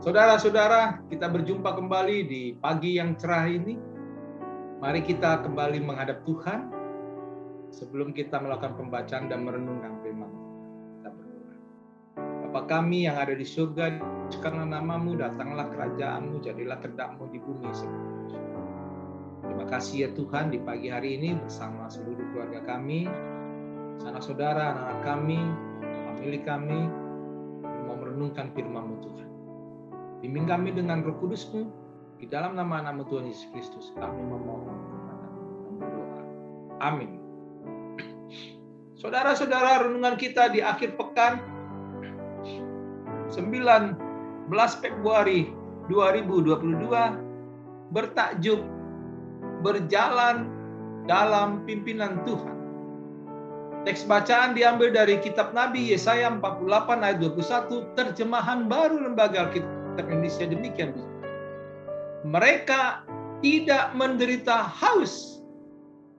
Saudara-saudara, kita berjumpa kembali di pagi yang cerah ini. Mari kita kembali menghadap Tuhan sebelum kita melakukan pembacaan dan merenungkan firman. Kita berdoa. Bapa kami yang ada di surga, karena nama-Mu, datanglah kerajaan-Mu, jadilah kehendak-Mu di bumi seperti di surga. Terima kasih ya Tuhan, di pagi hari ini bersama seluruh keluarga kami, sanak saudara, anak-anak kami, famili kami, mau merenungkan firman-Mu Tuhan. Bimbing kami dengan Roh Kudus-Mu, di dalam nama anak-Mu Tuhan Yesus Kristus, kami memohon kepada-Mu dan berdoa. Amin. Saudara-saudara, renungan kita di akhir pekan 19 Februari 2022 bertajuk Berjalan dalam Pimpinan Tuhan. Teks bacaan diambil dari kitab Nabi Yesaya 48 ayat 21, terjemahan baru Lembaga Alkitab Indonesia. Demikian, mereka tidak menderita haus,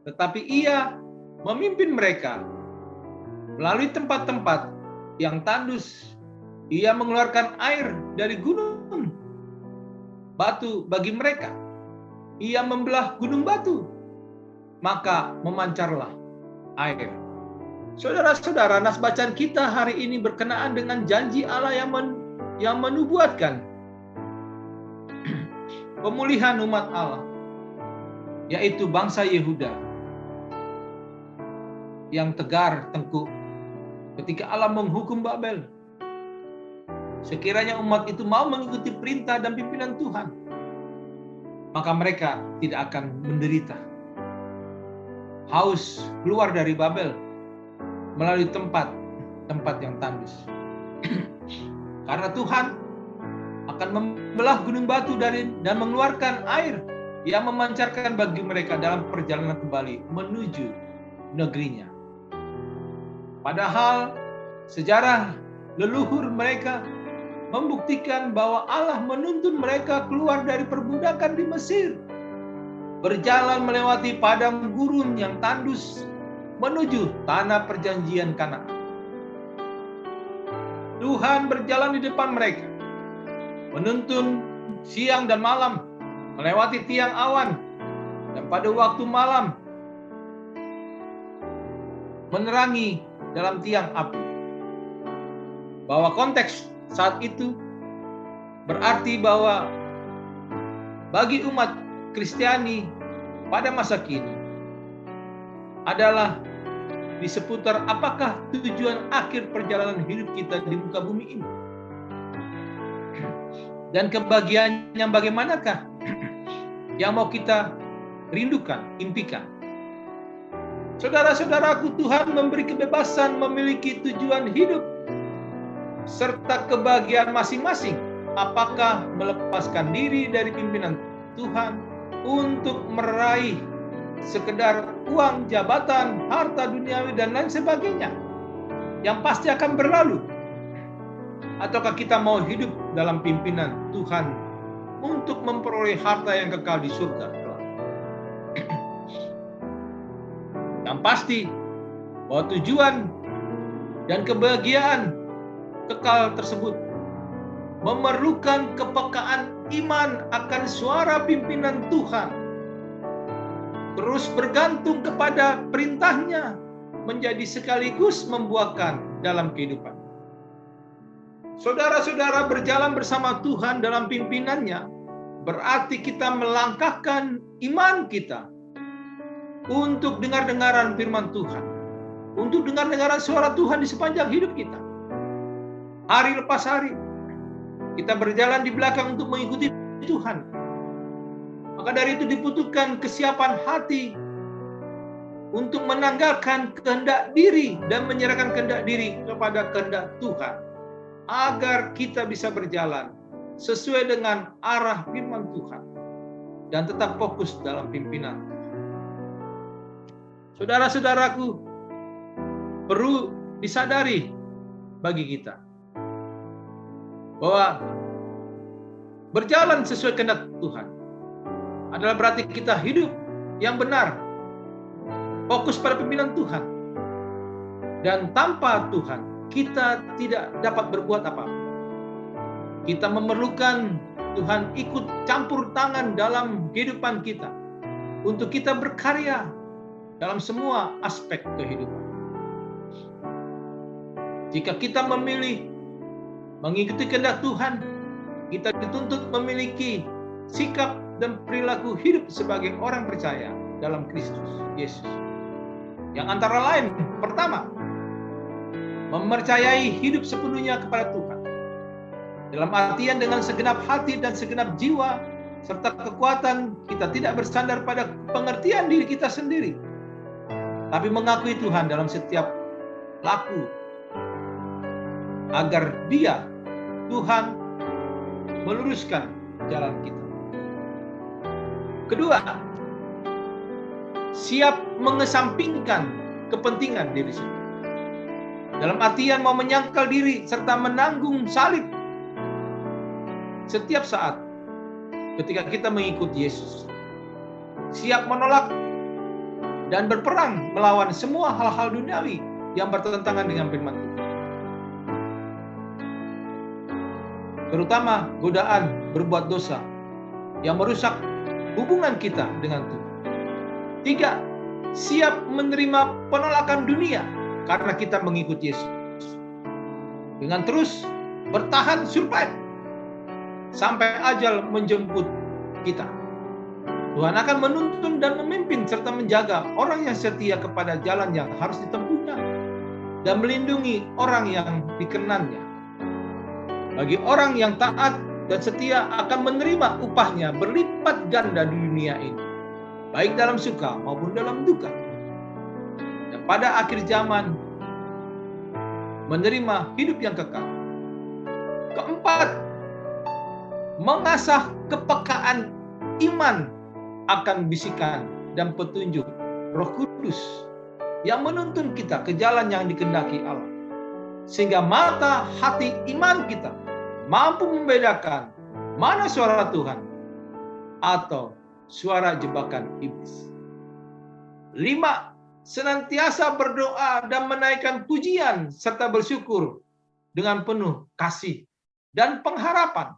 tetapi Ia memimpin mereka melalui tempat-tempat yang tandus. Ia mengeluarkan air dari gunung batu bagi mereka. Ia membelah gunung batu, maka memancarlah air. Saudara-saudara, nas bacaan kita hari ini berkenaan dengan janji Allah yang menubuatkan pemulihan umat Allah, yaitu bangsa Yehuda yang tegar tengkuk ketika Allah menghukum Babel. Sekiranya umat itu mau mengikuti perintah dan pimpinan Tuhan, maka mereka tidak akan menderita haus keluar dari Babel melalui tempat yang tandus. Karena Tuhan akan membelah gunung batu dan mengeluarkan air yang memancarkan bagi mereka dalam perjalanan kembali menuju negerinya. Padahal sejarah leluhur mereka membuktikan bahwa Allah menuntun mereka keluar dari perbudakan di Mesir, berjalan melewati padang gurun yang tandus menuju tanah perjanjian Kanaan. Tuhan berjalan di depan mereka, menuntun siang dan malam, melewati tiang awan, dan pada waktu malam menerangi dalam tiang api. Bahwa konteks saat itu berarti bahwa bagi umat Kristiani pada masa kini adalah di seputar apakah tujuan akhir perjalanan hidup kita di muka bumi ini, dan kebahagiaannya bagaimanakah yang mau kita rindukan, impikan. Saudara-saudaraku, Tuhan memberi kebebasan memiliki tujuan hidup serta kebahagiaan masing-masing, apakah melepaskan diri dari pimpinan Tuhan untuk meraih sekedar uang, jabatan, harta duniawi, dan lain sebagainya yang pasti akan berlalu, ataukah kita mau hidup dalam pimpinan Tuhan untuk memperoleh harta yang kekal di surga. Yang pasti bahwa tujuan dan kebahagiaan kekal tersebut memerlukan kepekaan iman akan suara pimpinan Tuhan, terus bergantung kepada perintahnya, menjadi sekaligus membuahkan dalam kehidupan. Saudara-saudara, berjalan bersama Tuhan dalam pimpinannya berarti kita melangkahkan iman kita untuk dengar-dengaran firman Tuhan, untuk dengar-dengaran suara Tuhan di sepanjang hidup kita. Hari lepas hari kita berjalan di belakang untuk mengikuti Tuhan. Maka dari itu dibutuhkan kesiapan hati untuk menanggalkan kehendak diri dan menyerahkan kehendak diri kepada kehendak Tuhan, agar kita bisa berjalan sesuai dengan arah firman Tuhan dan tetap fokus dalam pimpinan. Saudara-saudaraku, perlu disadari bagi kita bahwa berjalan sesuai kehendak Tuhan adalah berarti kita hidup yang benar, fokus pada pimpinan Tuhan, dan tanpa Tuhan kita tidak dapat berbuat apa-apa. Kita memerlukan Tuhan ikut campur tangan dalam kehidupan kita untuk kita berkarya dalam semua aspek kehidupan. Jika kita memilih mengikuti kehendak Tuhan, kita dituntut memiliki sikap dan perilaku hidup sebagai orang percaya dalam Kristus Yesus. Yang antara lain, pertama, mempercayai hidup sepenuhnya kepada Tuhan. Dalam artian dengan segenap hati dan segenap jiwa, serta kekuatan, kita tidak bersandar pada pengertian diri kita sendiri, tapi mengakui Tuhan dalam setiap laku, agar Dia, Tuhan, meluruskan jalan kita. Kedua, siap mengesampingkan kepentingan diri sendiri. Dalam artian mau menyangkal diri serta menanggung salib setiap saat ketika kita mengikuti Yesus. Siap menolak dan berperang melawan semua hal-hal duniawi yang bertentangan dengan firman Tuhan. Terutama godaan berbuat dosa yang merusak hubungan kita dengan Tuhan. Tiga, siap menerima penolakan dunia karena kita mengikuti Yesus. Dengan terus bertahan survive sampai ajal menjemput kita. Tuhan akan menuntun dan memimpin serta menjaga orang yang setia kepada jalan yang harus ditempuhnya dan melindungi orang yang dikenannya. Bagi orang yang taat dan setia akan menerima upahnya berlipat ganda di dunia ini, baik dalam suka maupun dalam duka. Dan pada akhir zaman, menerima hidup yang kekal. Keempat, mengasah kepekaan iman akan bisikan dan petunjuk Roh Kudus yang menuntun kita ke jalan yang dikehendaki Allah. Sehingga mata hati iman kita mampu membedakan mana suara Tuhan atau suara jebakan iblis. 5. Senantiasa berdoa dan menaikkan pujian serta bersyukur dengan penuh kasih dan pengharapan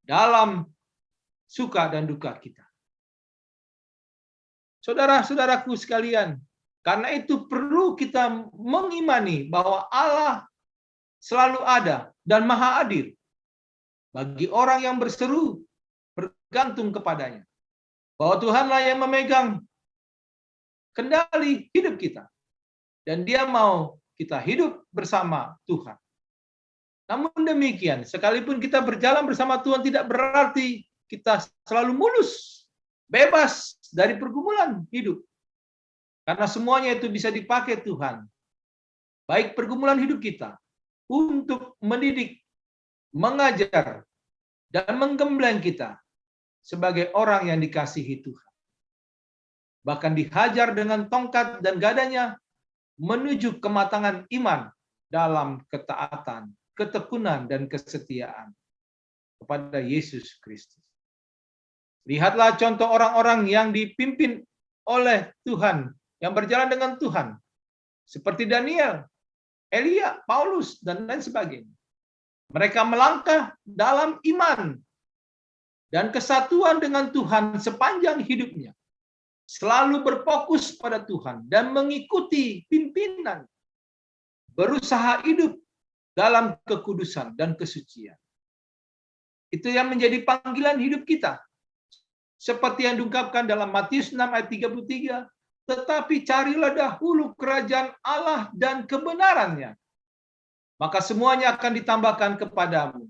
dalam suka dan duka kita. Saudara-saudaraku sekalian, karena itu perlu kita mengimani bahwa Allah selalu ada dan maha adil bagi orang yang berseru bergantung kepadanya. Bahwa Tuhanlah yang memegang kendali hidup kita. Dan Dia mau kita hidup bersama Tuhan. Namun demikian, sekalipun kita berjalan bersama Tuhan tidak berarti kita selalu mulus, bebas dari pergumulan hidup. Karena semuanya itu bisa dipakai Tuhan. Baik pergumulan hidup kita untuk mendidik, mengajar, dan menggembleng kita sebagai orang yang dikasihi Tuhan. Bahkan dihajar dengan tongkat dan gadanya menuju kematangan iman dalam ketaatan, ketekunan, dan kesetiaan kepada Yesus Kristus. Lihatlah contoh orang-orang yang dipimpin oleh Tuhan, yang berjalan dengan Tuhan, seperti Daniel, Elia, Paulus, dan lain sebagainya. Mereka melangkah dalam iman dan kesatuan dengan Tuhan sepanjang hidupnya. Selalu berfokus pada Tuhan dan mengikuti pimpinan. Berusaha hidup dalam kekudusan dan kesucian. Itu yang menjadi panggilan hidup kita. Seperti yang diungkapkan dalam Matius 6 ayat 33. Tetapi carilah dahulu kerajaan Allah dan kebenarannya. Maka semuanya akan ditambahkan kepadamu.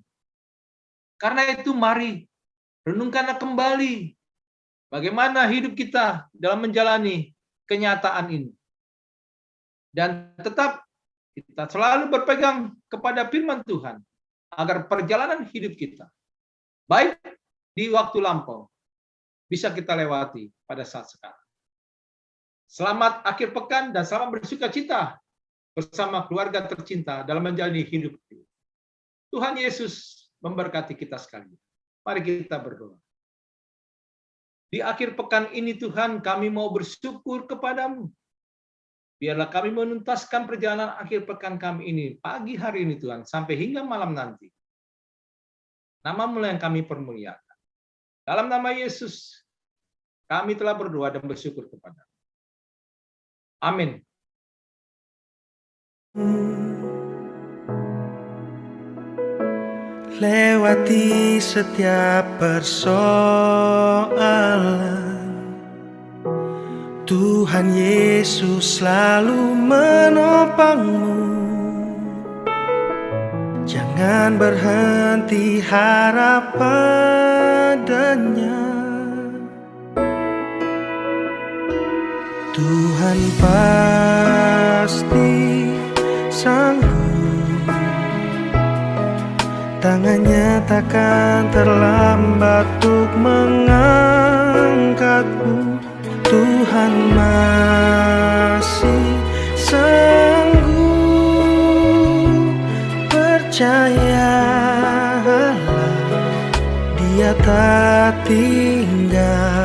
Karena itu mari renungkanlah kembali bagaimana hidup kita dalam menjalani kenyataan ini. Dan tetap kita selalu berpegang kepada firman Tuhan agar perjalanan hidup kita, baik di waktu lampau, bisa kita lewati pada saat sekarang. Selamat akhir pekan dan selamat bersuka cita bersama keluarga tercinta dalam menjalani hidup. Tuhan Yesus memberkati kita sekalian. Mari kita berdoa. Di akhir pekan ini Tuhan, kami mau bersyukur kepadamu. Biarlah kami menuntaskan perjalanan akhir pekan kami ini, pagi hari ini Tuhan, sampai hingga malam nanti. Nama-Mu yang kami permuliakan. Dalam nama Yesus, kami telah berdoa dan bersyukur kepada-Mu. Amin. Lewati setiap persoalan, Tuhan Yesus selalu menopang-Mu. Jangan berhenti harap padanya. Tuhan pasti sanggup. Tangannya takkan terlambat untuk mengangkatmu. Tuhan masih sanggup. Percayalah, Dia tak tinggal.